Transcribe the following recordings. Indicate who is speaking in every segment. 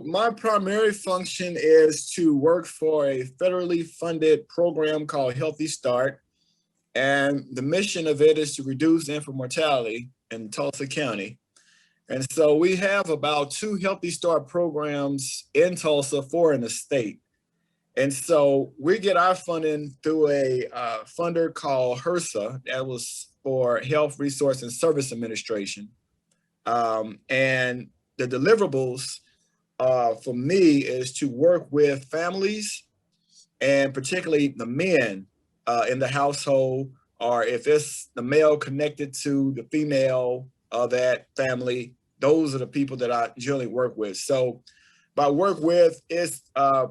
Speaker 1: My primary function is to work for a federally funded program called Healthy Start. And the mission of it is to reduce infant mortality in Tulsa County. And so we have about 2 Healthy Start programs in Tulsa, 4 in the state. And so we get our funding through a funder called HRSA, that was for Health Resource and Service Administration. And the deliverables for me is to work with families, and particularly the men in the household, or if it's the male connected to the female of that family, those are the people that I generally work with. So by work with, it's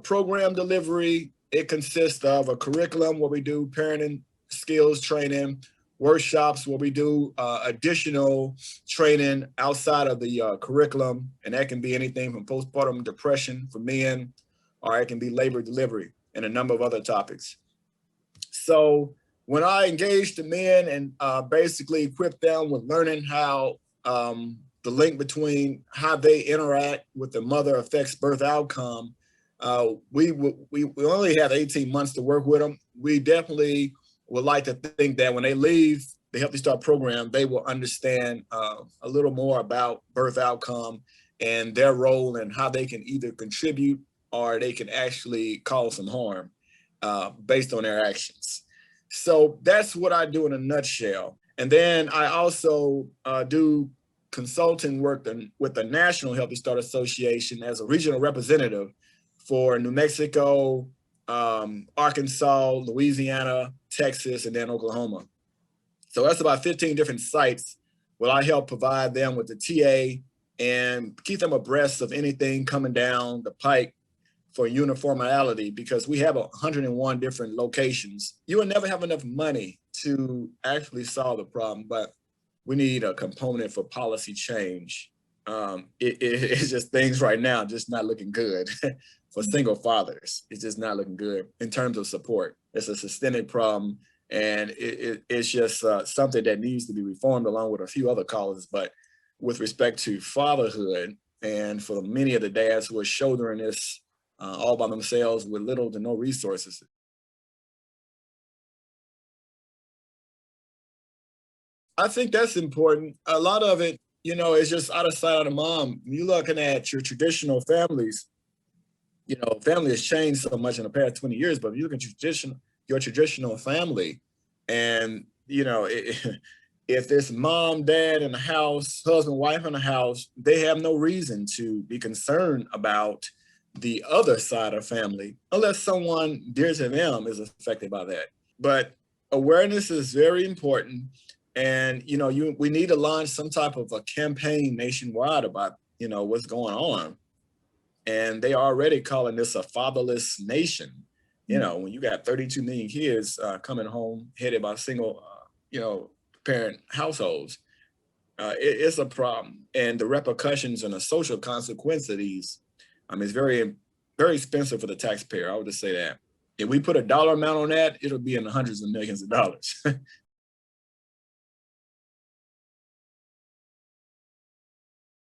Speaker 1: program delivery. It consists of a curriculum where we do parenting skills training, workshops where we do additional training outside of the curriculum. And that can be anything from postpartum depression for men, or it can be labor delivery and a number of other topics. So when I engage the men and basically equip them with learning how the link between how they interact with the mother affects birth outcome, we only have 18 months to work with them. We definitely would like to think that when they leave the Healthy Start program, they will understand a little more about birth outcome and their role and how they can either contribute or they can actually cause some harm based on their actions. So that's what I do in a nutshell. And then I also do consulting work with the National Healthy Start Association as a regional representative for New Mexico, Arkansas, Louisiana, Texas, and then Oklahoma. So that's about 15 different sites where I help provide them with the TA and keep them abreast of anything coming down the pike for uniformity, because we have 101 different locations. You will never have enough money to actually solve the problem, but we need a component for policy change. It's just things right now just not looking good for single fathers. It's just not looking good in terms of support. It's a systemic problem, and it's just something that needs to be reformed along with a few other causes. But with respect to fatherhood, and for many of the dads who are shouldering this all by themselves with little to no resources. I think that's important. A lot of it, is just out of sight, out of mind. You're looking at your traditional families, family has changed so much in the past 20 years, but if you look at your traditional family, and, if there's mom, dad in the house, husband, wife in the house, they have no reason to be concerned about the other side of family, unless someone dear to them is affected by that. But awareness is very important. And, we need to launch some type of a campaign nationwide about, what's going on. And they are already calling this a fatherless nation. When you got 32 million kids coming home headed by single, parent households, it's a problem. And the repercussions and the social consequence of these, it's very, very expensive for the taxpayer. I would just say that. If we put a dollar amount on that, it'll be in the hundreds of millions of dollars.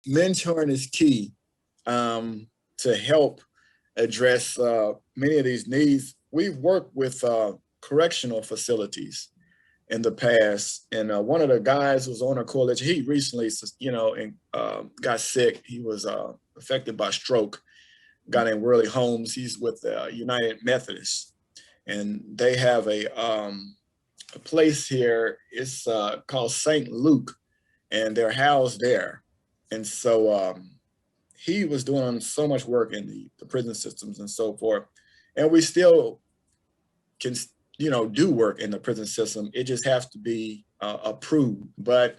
Speaker 1: Mentoring is key to help address many of these needs. We've worked with correctional facilities in the past, and one of the guys was on a coalition. He recently, got sick. He was affected by stroke. A guy named Worley Holmes. He's with United Methodist, and they have a place here. It's called St. Luke, and they're housed there. And so he was doing so much work in the prison systems and so forth. And we still can, do work in the prison system. It just has to be approved. But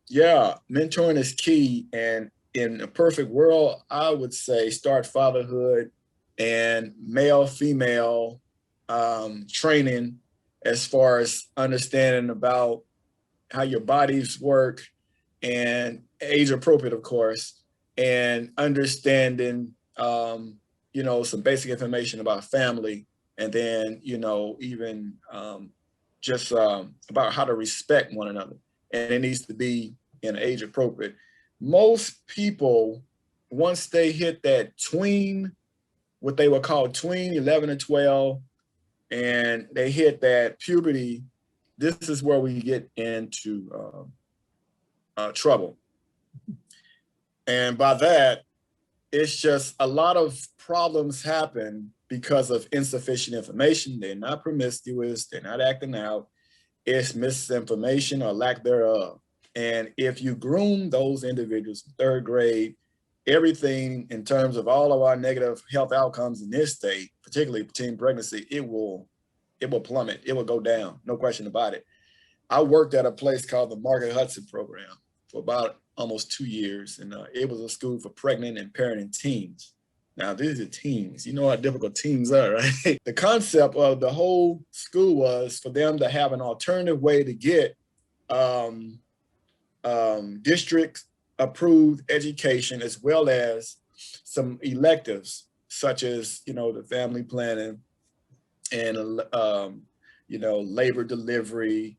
Speaker 1: yeah, mentoring is key. And in a perfect world, I would say start fatherhood and male, female training as far as understanding about how your bodies work, and age appropriate, of course, and understanding, some basic information about family, and then, even just about how to respect one another. And it needs to be in age appropriate. Most people once they hit that tween, what they would call tween, 11 and 12, and they hit that puberty, this is where we get into trouble. And by that, it's just a lot of problems happen because of insufficient information. They're not promiscuous, they're not acting out. It's misinformation or lack thereof. And if you groom those individuals in third grade, everything in terms of all of our negative health outcomes in this state, particularly teen pregnancy, it will plummet, it will go down, no question about it. I worked at a place called the Margaret Hudson Program for about almost 2 years, and it was a school for pregnant and parenting teens. Now, these are teens. You know how difficult teens are, right? The concept of the whole school was for them to have an alternative way to get district-approved education, as well as some electives, such as, the family planning and, labor delivery,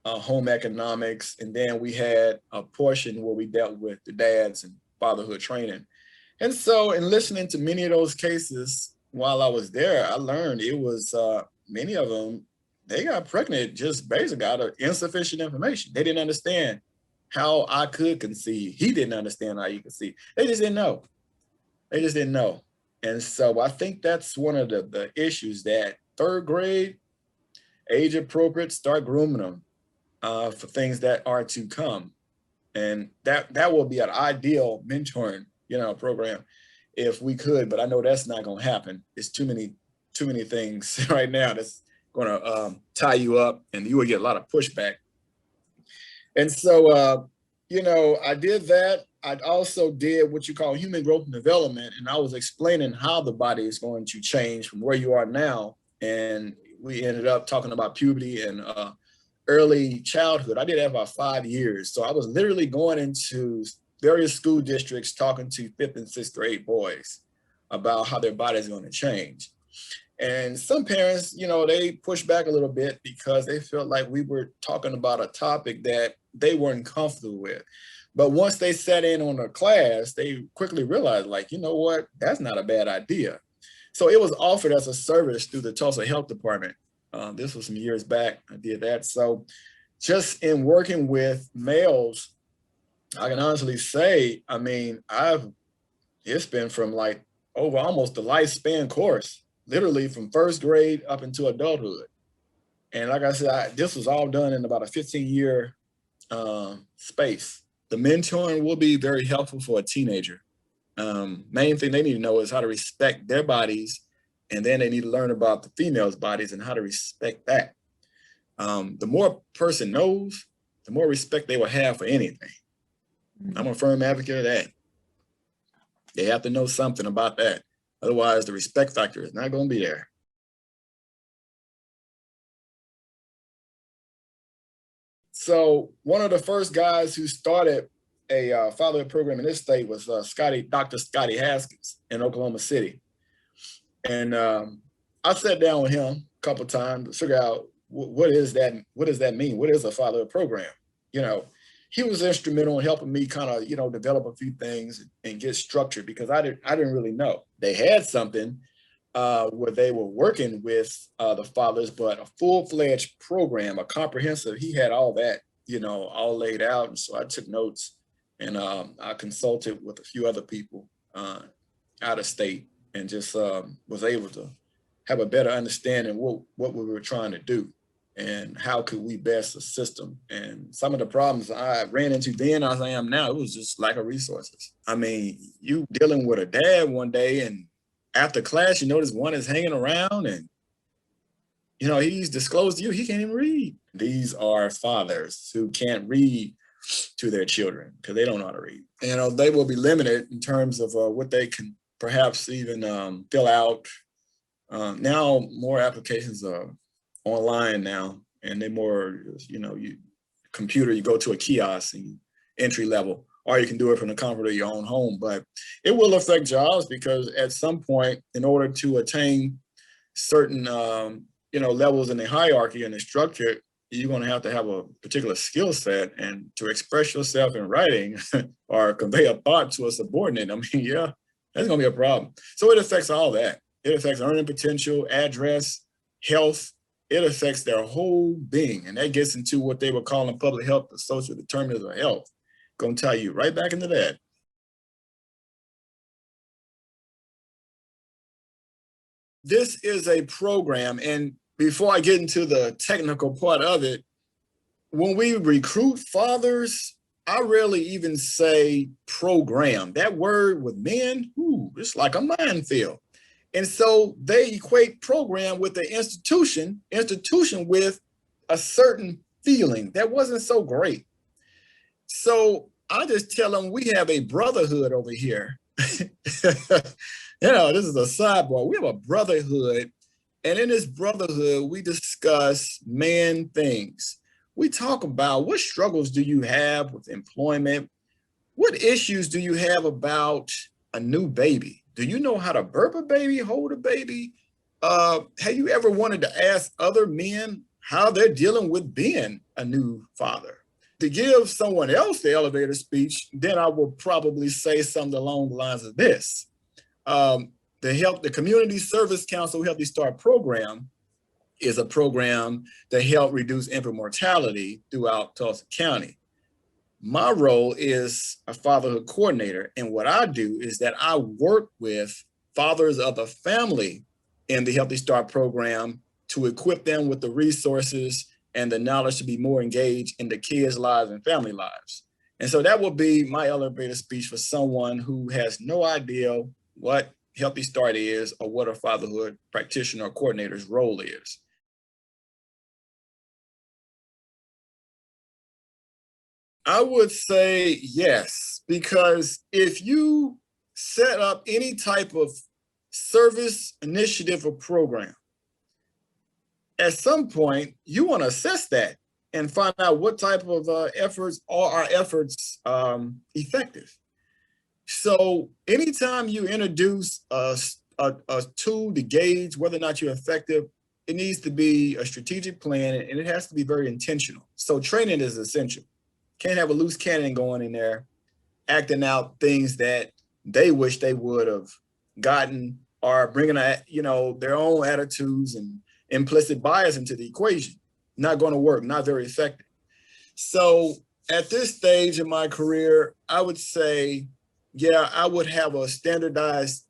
Speaker 1: home economics, and then we had a portion where we dealt with the dads and fatherhood training. And so in listening to many of those cases while I was there, I learned it was many of them, they got pregnant just basically out of insufficient information. They didn't understand how I could conceive. He didn't understand how you could conceive. They just didn't know. They just didn't know. And so I think that's one of the issues, that third grade, age appropriate, start grooming them for things that are to come. And that will be an ideal mentoring, program if we could, but I know that's not going to happen. It's too many things right now that's going to tie you up, and you will get a lot of pushback. And so, I did that. I also did what you call human growth and development, and I was explaining how the body is going to change from where you are now. And we ended up talking about puberty and early childhood. I did that about 5 years. So I was literally going into various school districts talking to 5th and 6th grade boys about how their body is going to change. And some parents, they push back a little bit because they felt like we were talking about a topic that they weren't comfortable with. But once they sat in on a class, they quickly realized, like, you know what, that's not a bad idea. So it was offered as a service through the Tulsa Health Department. This was some years back, I did that. So just in working with males, I can honestly say, it's been from like over almost the lifespan course, literally from first grade up into adulthood. And like I said, this was all done in about a 15-year space. The mentoring will be very helpful for a teenager. Main thing they need to know is how to respect their bodies, and then they need to learn about the females' bodies and how to respect that. The more a person knows, the more respect they will have for anything. I'm a firm advocate of that. They have to know something about that. Otherwise, the respect factor is not going to be there. So one of the first guys who started a fatherhood program in this state was Dr. Scotty Haskins in Oklahoma City. And I sat down with him a couple of times to figure out what is that? What does that mean? What is a fatherhood program? He was instrumental in helping me kind of, develop a few things and get structured, because I didn't really know. They had something where they were working with the fathers, but a full-fledged program, a comprehensive, he had all that, all laid out. And so I took notes, and I consulted with a few other people out of state, and just was able to have a better understanding what we were trying to do and how could we best assist them. And some of the problems I ran into then as I am now, it was just lack of resources. You dealing with a dad one day, and after class, you notice one is hanging around, and he's disclosed to you he can't even read. These are fathers who can't read to their children because they don't know how to read. They will be limited in terms of what they can perhaps even fill out. Now more applications are online now, and they're more, computer, you go to a kiosk and entry level, or you can do it from the comfort of your own home. But it will affect jobs, because at some point, in order to attain certain, levels in the hierarchy and the structure, you're going to have a particular skill set, and to express yourself in writing or convey a thought to a subordinate, I mean, yeah, that's going to be a problem. So it affects all that. It affects earning potential, address, health. It affects their whole being. And that gets into what they were calling public health, the social determinants of health. Going to tie you right back into that. This is a program, and before I get into the technical part of it, when we recruit fathers, I rarely even say program. That word with men, it's like a minefield. And so they equate program with the institution with a certain feeling that wasn't so great. So I just tell them we have a brotherhood over here. This is a sidebar. We have a brotherhood, and in this brotherhood, we discuss man things. We talk about what struggles do you have with employment? What issues do you have about a new baby? Do you know how to burp a baby, hold a baby? Have you ever wanted to ask other men how they're dealing with being a new father? To give someone else the elevator speech, then I will probably say something along the lines of this. The Community Service Council Healthy Start program is a program to help reduce infant mortality throughout Tulsa County. My role is a fatherhood coordinator, and what I do is that I work with fathers of the family in the Healthy Start program to equip them with the resources and the knowledge to be more engaged in the kids' lives and family lives. And so that will be my elevator speech for someone who has no idea what Healthy Start is or what a fatherhood practitioner or coordinator's role is. I would say yes, because if you set up any type of service initiative or program, at some point you want to assess that and find out what type of efforts are effective. So anytime you introduce a tool to gauge whether or not you're effective, it needs to be a strategic plan, and it has to be very intentional. So training is essential. Can't have a loose cannon going in there, acting out things that they wish they would have gotten, or bringing their own attitudes and implicit bias into the equation. Not going to work, not very effective. So at this stage in my career, I would say, yeah, I would have a standardized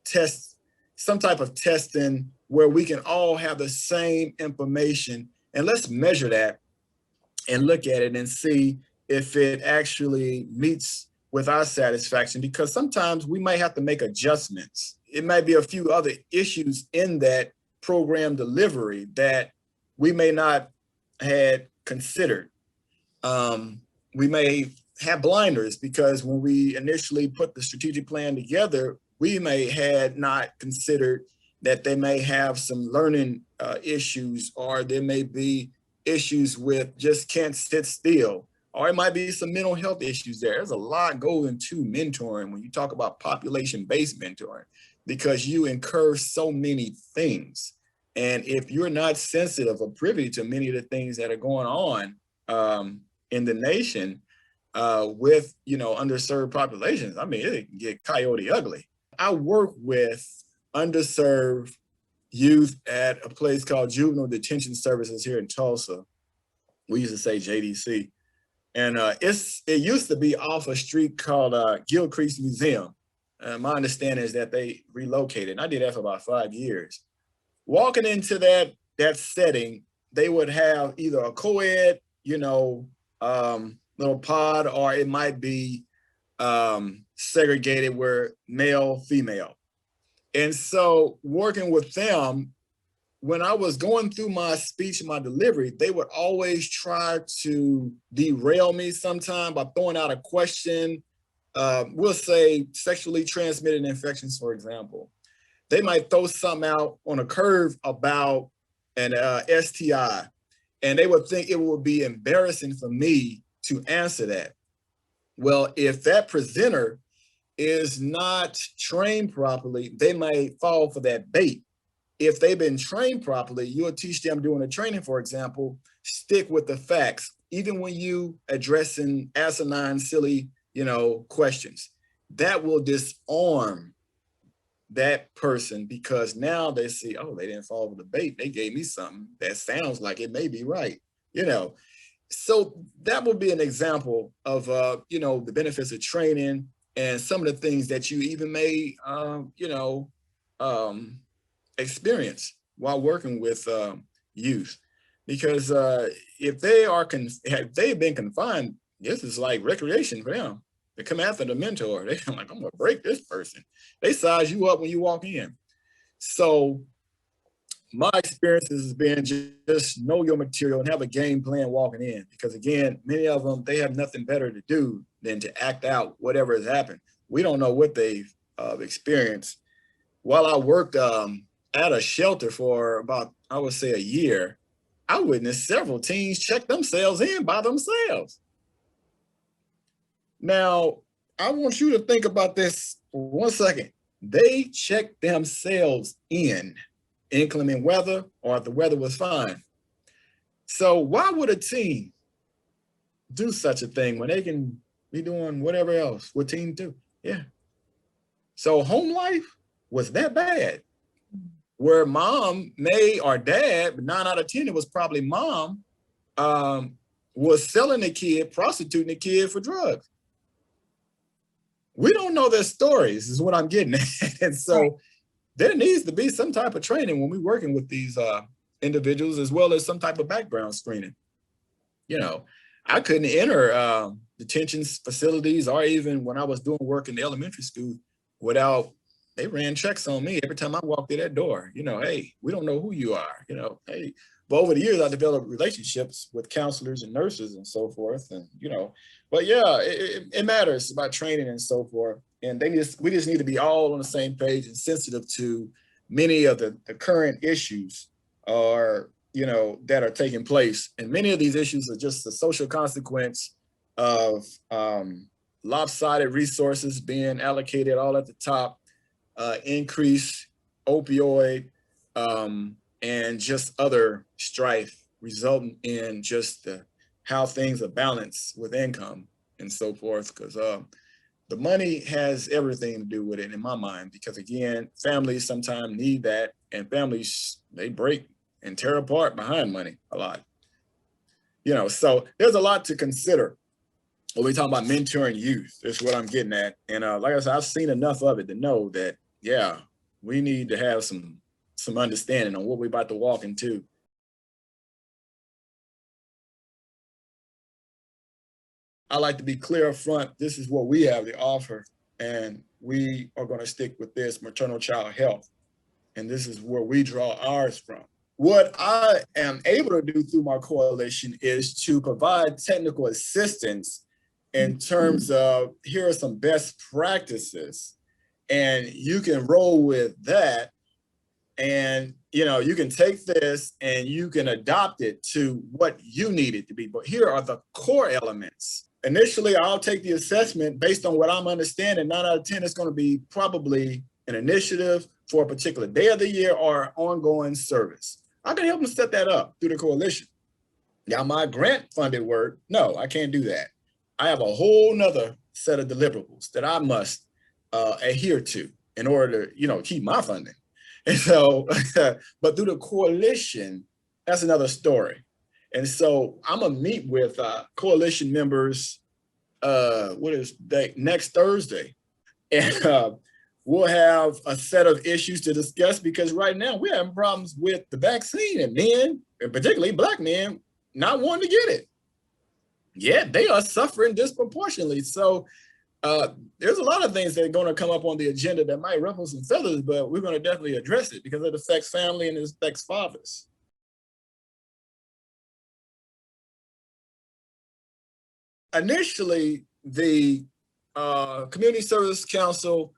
Speaker 1: test, some type of testing where we can all have the same information, and let's measure that and look at it and see if it actually meets with our satisfaction, because sometimes we might have to make adjustments. It might be a few other issues in that program delivery that we may not had considered. We may have blinders because when we initially put the strategic plan together, we may had not considered that they may have some learning issues, or there may be issues with just can't sit still, or it might be some mental health issues there. There's a lot going into mentoring when you talk about population-based mentoring, because you incur so many things. And if you're not sensitive or privy to many of the things that are going on in the nation with underserved populations, I mean, it can get coyote ugly. I work with underserved youth at a place called Juvenile Detention Services here in Tulsa. We used to say JDC. And it used to be off a street called Gilcrease Museum. My understanding is that they relocated, and I did that for about 5 years. Walking into that setting, they would have either a co-ed, little pod, or it might be segregated where male, female. And so working with them, when I was going through my speech and my delivery, they would always try to derail me sometime by throwing out a question. We'll say sexually transmitted infections, for example. They might throw something out on a curve about an STI, and they would think it would be embarrassing for me to answer that. Well, if that presenter is not trained properly, they may fall for that bait. if they've been trained properly, you'll teach them during the training, for example, stick with the facts, even when you addressing asinine, silly, questions. That will disarm that person, because now they see, oh, they didn't fall for the bait. They gave me something that sounds like it may be right, So that would be an example of, the benefits of training and some of the things that you even may, experience while working with youth. Because if they've been confined, this is like recreation for them. They come after the mentor. They're like, I'm gonna break this person. They size you up when you walk in. So my experience has been just know your material and have a game plan walking in. Because again, many of them, they have nothing better to do than to act out whatever has happened. We don't know what they've experienced. While I worked at a shelter for about, I would say, a year, I witnessed several teens check themselves in by themselves. Now, I want you to think about this for 1 second. They checked themselves in inclement weather or if the weather was fine. So why would a teen do such a thing when they can be doing whatever else what teens do? Yeah. So home life was that bad, where mom may, or dad, but 9 out of 10, it was probably mom, was selling the kid, prostituting the kid for drugs. We don't know their stories, is what I'm getting at. And so there needs to be some type of training when we're working with these individuals, as well as some type of background screening. I couldn't enter detention facilities, or even when I was doing work in the elementary school, without, they ran checks on me every time I walked through that door. Hey, we don't know who you are, hey. But over the years, I developed relationships with counselors and nurses and so forth. And, but yeah, it matters about training and so forth. And we just need to be all on the same page and sensitive to many of the current issues that are taking place. And many of these issues are just the social consequence of lopsided resources being allocated all at the top, increased opioid, and just other strife resulting in just how things are balanced with income and so forth. Because the money has everything to do with it in my mind, because again, families sometimes need that, and families, they break and tear apart behind money a lot. So there's a lot to consider when we talk about mentoring youth. That's what I'm getting at. And like I said, I've seen enough of it to know that, yeah, we need to have some understanding on what we're about to walk into. I like to be clear up front. This is what we have to offer, and we are going to stick with this maternal child health. And this is where we draw ours from. What I am able to do through my coalition is to provide technical assistance in terms of, here are some best practices, and you can roll with that. And, you can take this and you can adopt it to what you need it to be. But here are the core elements. Initially, I'll take the assessment based on what I'm understanding. 9 out of 10 is going to be probably an initiative for a particular day of the year or ongoing service. I can help them set that up through the coalition. Now, my grant funded work, no, I can't do that. I have a whole nother set of deliverables that I must adhere to in order to, keep my funding. And so, but through the coalition, that's another story. And so I'm gonna meet with coalition members, next Thursday. And we'll have a set of issues to discuss, because right now we're having problems with the vaccine, and men, and particularly Black men, not wanting to get it. Yet they are suffering disproportionately. So there's a lot of things that are going to come up on the agenda that might ruffle some feathers, but we're going to definitely address it because it affects family and it affects fathers. Initially, the Community Service Council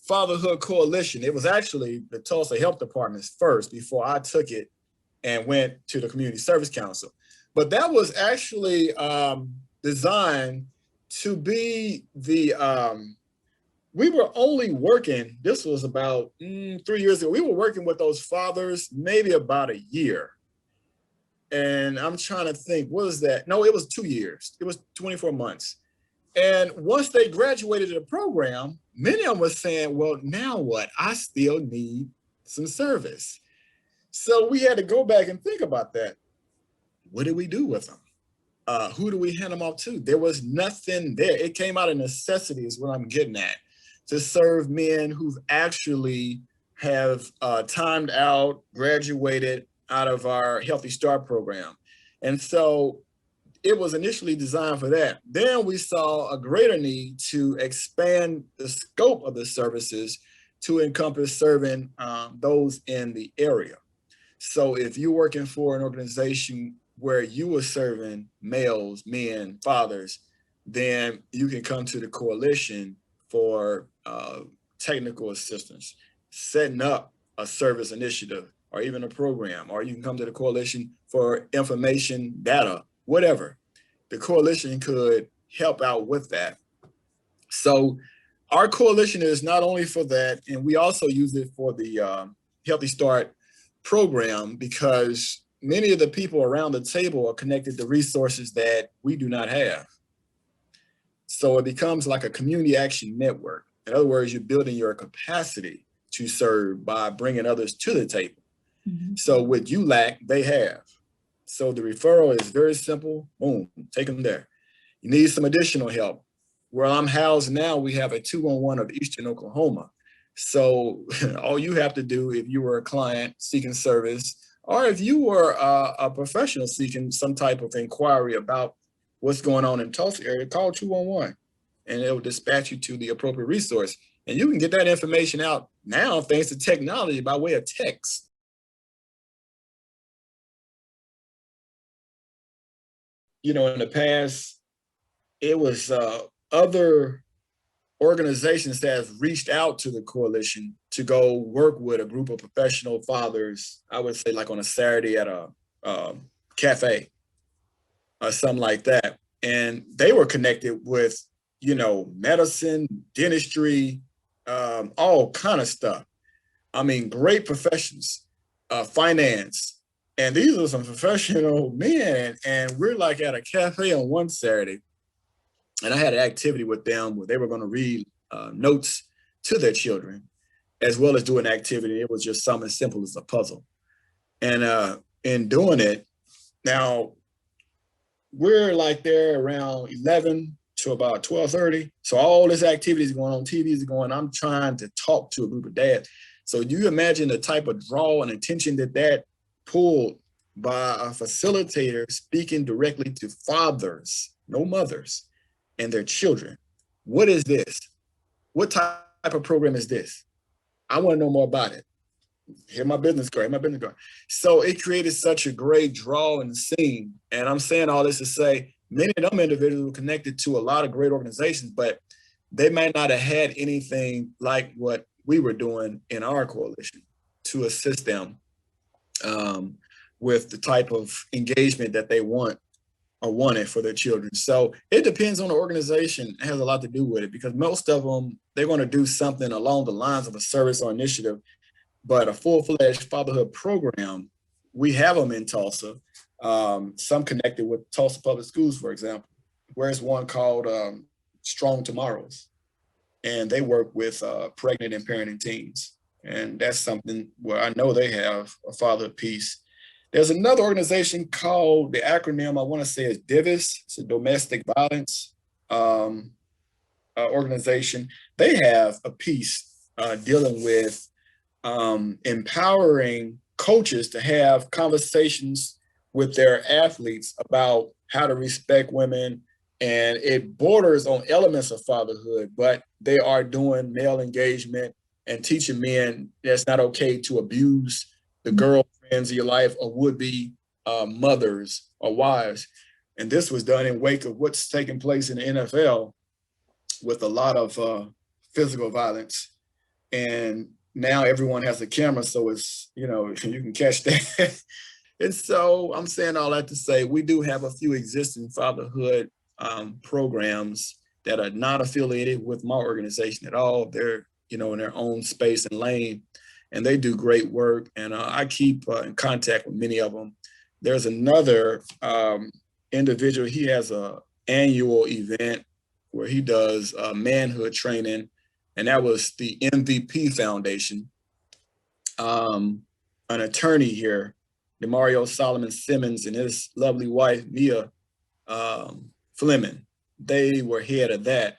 Speaker 1: Fatherhood Coalition, it was actually the Tulsa Health Department's first before I took it and went to the Community Service Council. But that was actually designed to be the we were only working, this was about 3 years ago, we were working with those fathers maybe about a year. And I'm trying to think, what was that? No, it was 2 years. It was 24 months. And once they graduated the program, many of them were saying, well, now what? I still need some service. So we had to go back and think about that. What do we do with them? Who do we hand them off to? There was nothing there. It came out of necessity is what I'm getting at, to serve men who actually have timed out, graduated out of our Healthy Start program. And so it was initially designed for that. Then we saw a greater need to expand the scope of the services to encompass serving those in the area. So if you're working for an organization where you were serving males, men, fathers, then you can come to the coalition for technical assistance, setting up a service initiative or even a program, or you can come to the coalition for information, data, whatever. The coalition could help out with that. So our coalition is not only for that, and we also use it for the Healthy Start program, because many of the people around the table are connected to resources that we do not have. So it becomes like a community action network. In other words, you're building your capacity to serve by bringing others to the table. Mm-hmm. So what you lack, they have. So the referral is very simple. Boom, take them there. You need some additional help. Where I'm housed now, we have a 211 of Eastern Oklahoma. So all you have to do, if you were a client seeking service, or if you were a professional seeking some type of inquiry about what's going on in Tulsa area, call 211 and it will dispatch you to the appropriate resource. And you can get that information out now thanks to technology by way of text. You know, in the past, it was other organizations that have reached out to the coalition to go work with a group of professional fathers, I would say like on a Saturday at a cafe or something like that. And they were connected with, you know, medicine, dentistry, all kind of stuff. I mean, great professions, finance. And these are some professional men. And we're like at a cafe on one Saturday. And I had an activity with them where they were going to read notes to their children, as well as do an activity. It was just something as simple as a puzzle. And in doing it, now we're like there around 11 to about 12:30. So all this activity is going on, TV is going, I'm trying to talk to a group of dads. So you imagine the type of draw and attention that pulled by a facilitator speaking directly to fathers, no mothers, and their children. What is this? What type of program is this? I want to know more about it. Here's my business card, So it created such a great draw and scene. And I'm saying all this to say, many of them individuals were connected to a lot of great organizations, but they might not have had anything like what we were doing in our coalition to assist them with the type of engagement that they want or wanted for their children. So it depends on the organization. It has a lot to do with it, because most of them, they're going to do something along the lines of a service or initiative, but a full-fledged fatherhood program, we have them in Tulsa, some connected with Tulsa Public Schools, for example. Where's one called Strong Tomorrows, and they work with pregnant and parenting teens. And that's something where I know they have a fatherhood piece. There's another organization called, the acronym I want to say is DIVIS. It's a domestic violence organization. They have a piece dealing with empowering coaches to have conversations with their athletes about how to respect women. And it borders on elements of fatherhood, but they are doing male engagement and teaching men that's not okay to abuse the girlfriends of your life or would-be mothers or wives. And this was done in wake of what's taking place in the NFL with a lot of physical violence. And now everyone has a camera, so it's, you know, you can catch that. And so I'm saying all that to say, we do have a few existing fatherhood programs that are not affiliated with my organization at all. They're, in their own space and lane, and they do great work. And I keep in contact with many of them. There's another individual. He has an annual event where he does manhood training, and that was the MVP Foundation. An attorney here, Demario Solomon Simmons, and his lovely wife, Mia Fleming, they were head of that.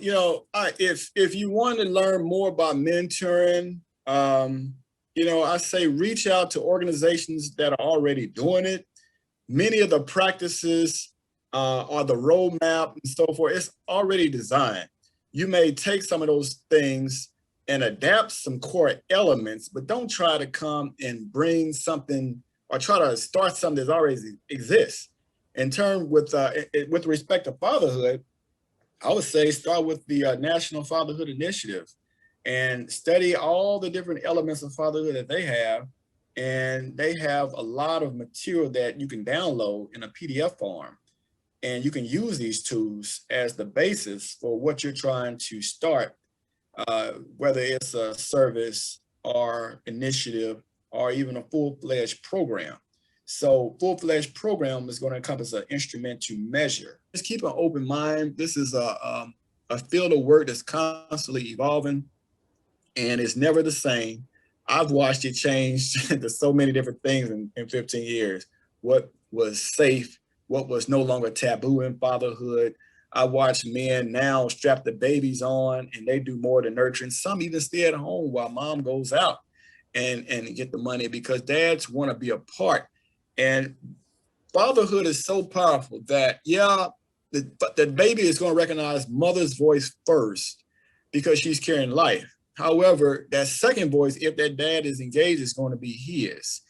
Speaker 1: If you want to learn more about mentoring, I say reach out to organizations that are already doing it. Many of the practices or the roadmap and so forth, it's already designed. You may take some of those things and adapt some core elements, but don't try to come and bring something or try to start something that already exists. In terms with respect to fatherhood, I would say start with the National Fatherhood Initiative and study all the different elements of fatherhood that they have. And they have a lot of material that you can download in a PDF form. And you can use these tools as the basis for what you're trying to start, whether it's a service or initiative or even a full-fledged program. So full-fledged program is going to encompass an instrument to measure. Just keep an open mind. This is a field of work that's constantly evolving, and it's never the same. I've watched it change to so many different things in 15 years. What was safe, what was no longer taboo in fatherhood. I watch men now strap the babies on and they do more than nurturing. Some even stay at home while mom goes out and get the money because dads want to be a part. And fatherhood is so powerful that, the baby is going to recognize mother's voice first because she's carrying life. However, that second voice, if that dad is engaged, is going to be his.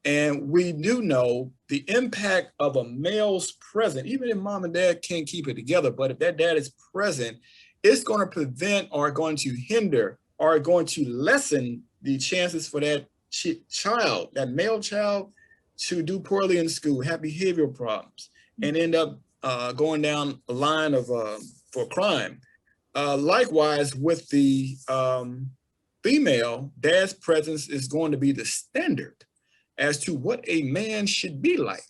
Speaker 1: And we do know the impact of a male's presence, even if mom and dad can't keep it together, but if that dad is present, it's going to prevent or going to hinder or going to lessen the chances for that child, that male child, to do poorly in school, have behavioral problems, and end up going down a line of for crime. Likewise, with the female, dad's presence is going to be the standard as to what a man should be like.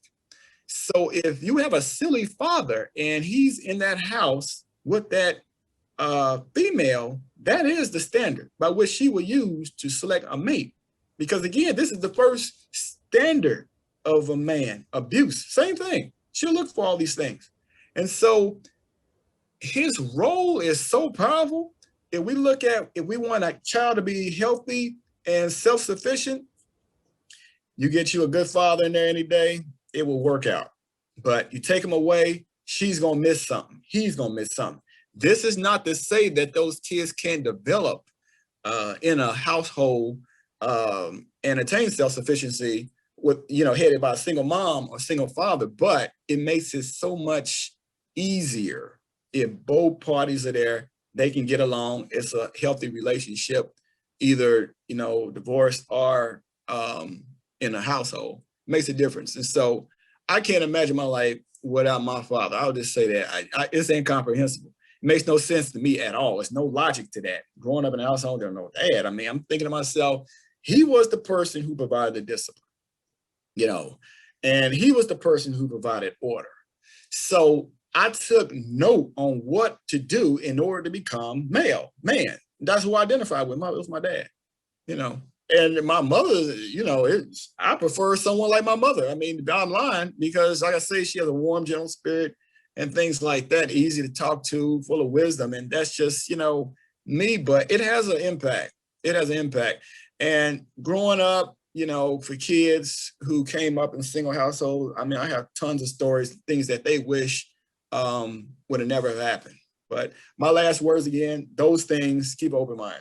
Speaker 1: So if you have a silly father and he's in that house with that female, that is the standard by which she will use to select a mate. Because again, this is the first standard of a man. Abuse, same thing. She'll look for all these things. And so his role is so powerful. If we want a child to be healthy and self-sufficient, you get you a good father in there any day, it will work out. But you take him away, she's going to miss something. He's going to miss something. This is not to say that those kids can't develop in a household and attain self-sufficiency with, headed by a single mom or single father, but it makes it so much easier if both parties are there, they can get along. It's a healthy relationship, either, divorced or in a household. It makes a difference. And so I can't imagine my life without my father. I'll just say that. It's incomprehensible. It makes no sense to me at all. There's no logic to that. Growing up in a household, there's no dad. I mean, I'm thinking to myself, he was the person who provided the discipline, and he was the person who provided order. So I took note on what to do in order to become man. That's who I identified with. It was my dad, And my mother, I prefer someone like my mother. I mean, the bottom line, because like I say, she has a warm, gentle spirit and things like that, easy to talk to, full of wisdom. And that's just, me, but it has an impact. It has an impact. And growing up, for kids who came up in single households, I mean, I have tons of stories, things that they wish would have never happened. But my last words again, those things, keep an open mind.